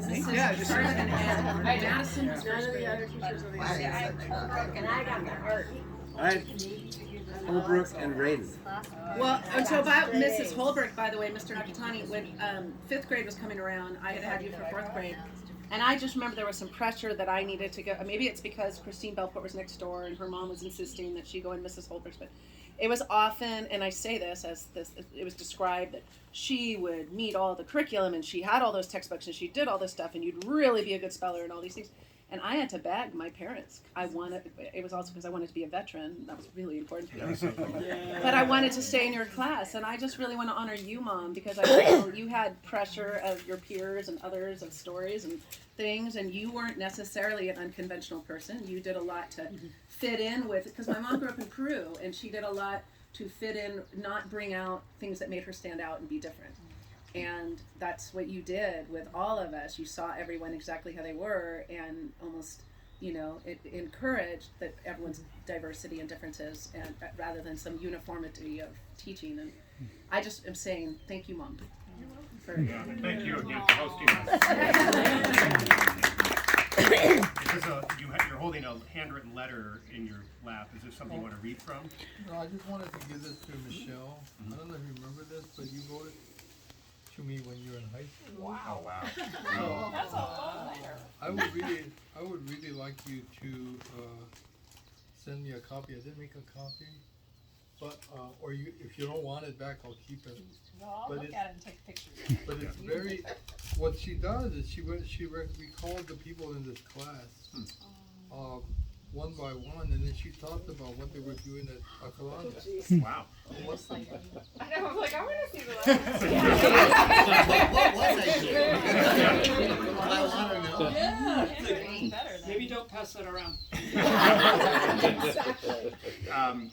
first. Yeah, just And Madison was None first of the grade. other teachers on the Mine is And I got the hurt. I had Holbrook and Raiden. Well, and so about Mrs. Holbrook, by the way, Mr. Nakatani, when 5th grade was coming around, I had you for 4th grade. And I just remember there was some pressure that I needed to go. Maybe it's because Christine Belport was next door and her mom was insisting that she go in Mrs. Holbrook's. But it was often, and I say this as this, it was described that she would meet all the curriculum and she had all those textbooks and she did all this stuff and you'd really be a good speller and all these things. And I had to beg my parents. It was also because I wanted to be a veteran. That was really important to me. Yeah. But I wanted to stay in your class, and I just really want to honor you, Mom, because I know you had pressure of your peers and others of stories and things, and you weren't necessarily an unconventional person. You did a lot to fit in with, because my mom grew up in Peru, and she did a lot to fit in, not bring out things that made her stand out and be different. And that's what you did with all of us. You saw everyone exactly how they were and almost, it encouraged that everyone's diversity and differences and rather than some uniformity of teaching. And I just am saying thank you, Mom. Thank you again for hosting us. You're holding a handwritten letter in your lap. Is this something you want to read from? No, I just wanted to give this to Michelle. I don't know if you remember this, but you wrote it. to me when you were in high school. Wow. Oh, wow. That's a lot later. I would really like you to send me a copy. I didn't make a copy, but or you, if you don't want it back, I'll keep it. No, I'll But look it- at it and take pictures. But it's very. What she does is she recalled the people in this class, one by one, and then she talked about what they were doing at Akalana. Wow. I know, I'm like, I want to see the last. What was I doing? I want to know. Maybe don't pass that around.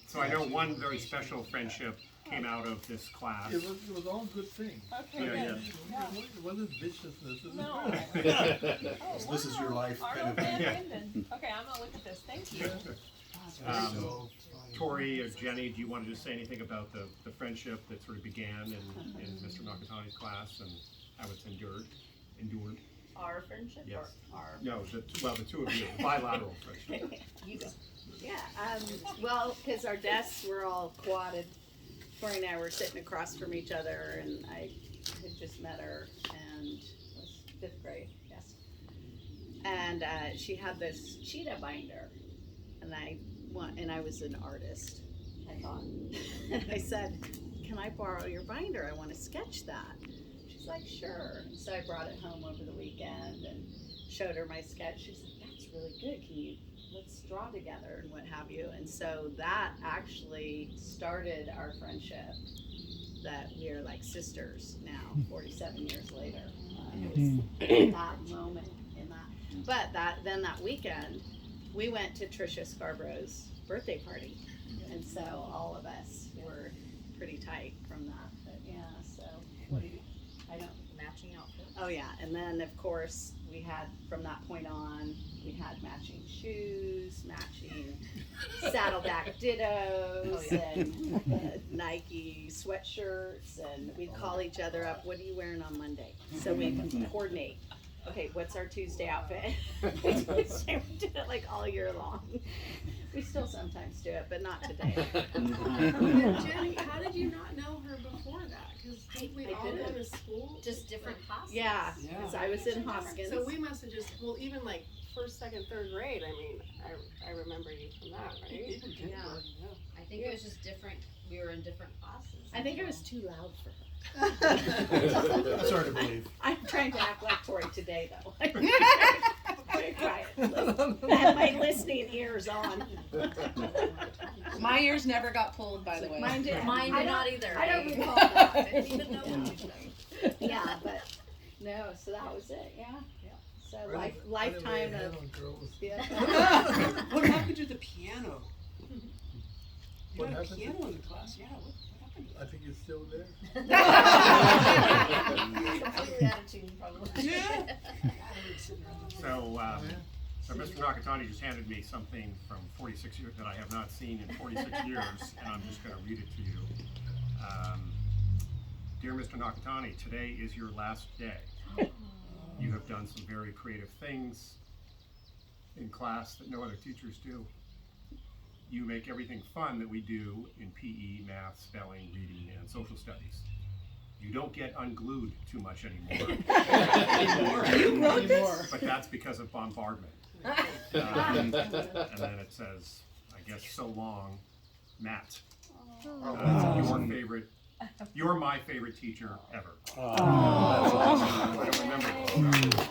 So I know one very special friendship came out of this class. It was all good things. Okay, Yeah, good. It wasn't viciousness. It was No. This is your life kind Arnold of Van thing. Linden. Okay, I'm gonna look at this. Thank you. Tori or Jenny, do you want to just say anything about the friendship that sort of began in Mr. Nakatani's class and how it's endured? Our friendship Yes. or our? No, the two of you, bilateral friendship. You go. Yeah, well, because our desks were all quadded. Tori and I were sitting across from each other, and I had just met her, and it was 5th grade, yes. And she had this cheetah binder, and I was an artist, I thought. And I said, "Can I borrow your binder? I want to sketch that." She's like, "Sure." So I brought it home over the weekend and showed her my sketch. She's like, "That's really good. Let's draw together," and what have you. And so that actually started our friendship, that we are like sisters now, 47 years later. It was that moment in that. But then that weekend, we went to Tricia Scarborough's birthday party. And so all of us were pretty tight from that. But yeah, so I don't. Matching outfits. Oh yeah, and then of course we had, from that point on, we had matching shoes, matching saddleback dittos, and Nike sweatshirts, and we'd call each other up, "What are you wearing on Monday?" So we can coordinate. Okay, what's our Tuesday outfit? We did it like all year long. We still sometimes do it, but not today. Jenny, how did you not know her before that? Because didn't we I all go didn't. to school? Just different classes. Yeah, because I was in Hoskins. So we must have just, well, even like 1st, 2nd, 3rd grade, I mean, I remember you from that, right? Yeah. I think it was just different. We were in different classes. I think it was too loud for her. That's hard to believe. I'm trying to act like Tori today, though. Very quiet. I have my listening ears on. My ears never got pulled, by the way. Mine did not either. I don't eh? recall that. I didn't even know what you said. Yeah, but no, so that was it. Yeah. So lifetime of. Yeah. What happened to the piano? You What had a happened? piano in the class, yeah. What happened? I think it's still there. Completely out of tune, probably. Yeah. So Mr. Nakatani just handed me something from 46 years that I have not seen in 46 years, and I'm just going to read it to you. Dear Mr. Nakatani, today is your last day. You have done some very creative things in class that no other teachers do. You make everything fun that we do in PE, math, spelling, reading, and social studies. You don't get unglued too much anymore. You wrote this? But that's because of bombardment. And then it says, I guess, so long, Matt. You're my favorite teacher ever. I don't remember.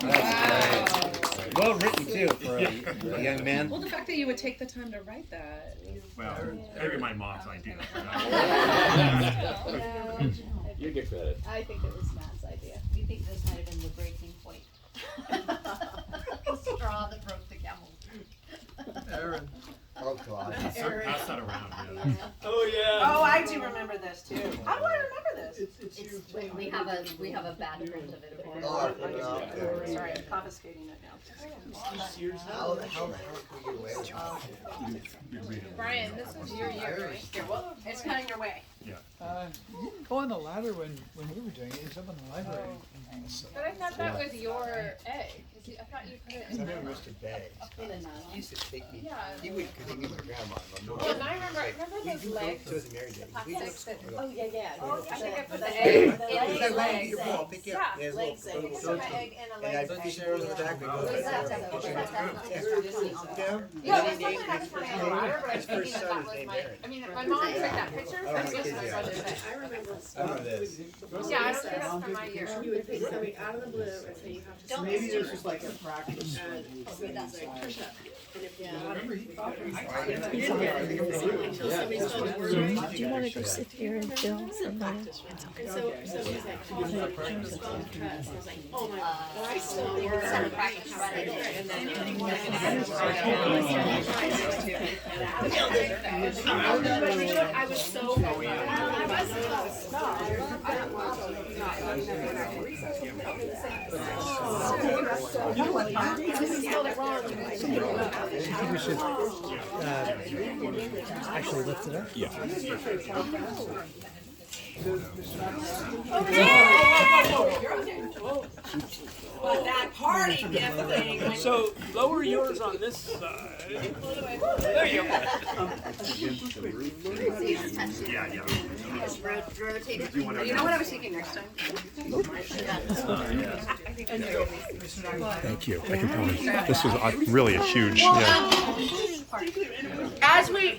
That's great. Well written too for a young man. Well, the fact that you would take the time to write that. Well, maybe my mom's idea. You get credit. I think it was Matt's idea. We think this might have been the breaking point. The straw that broke the camel. Aaron. Oh God. Pass that around. Yeah. Oh yeah. Oh, I do remember this too. How do I remember this? We have a bad print of it. Oh, Sorry, I'm confiscating it now. How the hell could you wait? Brian, this was your year, right? Here, well, it's coming your way. Yeah. You didn't go on the ladder when we were doing it. It was up in the library. But I thought that was your A. I thought you put it I in. remember Mr. Beggs used to take me. Yeah. He would take me to my grandma. Well, and I remember those legs. So was a married day. We Plastics that. Oh, yeah, yeah. Oh, I think I put the The egg leg- in the legs. Your ball, pick you up. Yeah. There's Legs little- egg. little- Put my egg in a And leg. I fish arrows in the back. We go. Yeah, Yeah. that's something I Yeah. got from my daughter, but I was thinking that was my. I mean, my mom took that picture, I don't but have it was kids my yet. brother's day. I remember. I remember this. Yeah, I don't think that's from my year. You would pick something out of the blue and say you have to. Don't Maybe miss there's it. just like a practice. And read that it's like push up. And if you Remember he taught me. somebody spelled the word right. Do you want to go sit here and film somebody? And so he's like, practice spelling cuts. I was like, oh my god, I still You're word. set of practice running. And then I was so. I think we should actually lift it up. But that party definitely. So lower yours on this side. There you go. Yeah. Just rotate it. You know what I was thinking next time? Thank you. I can probably, this is really a huge, As we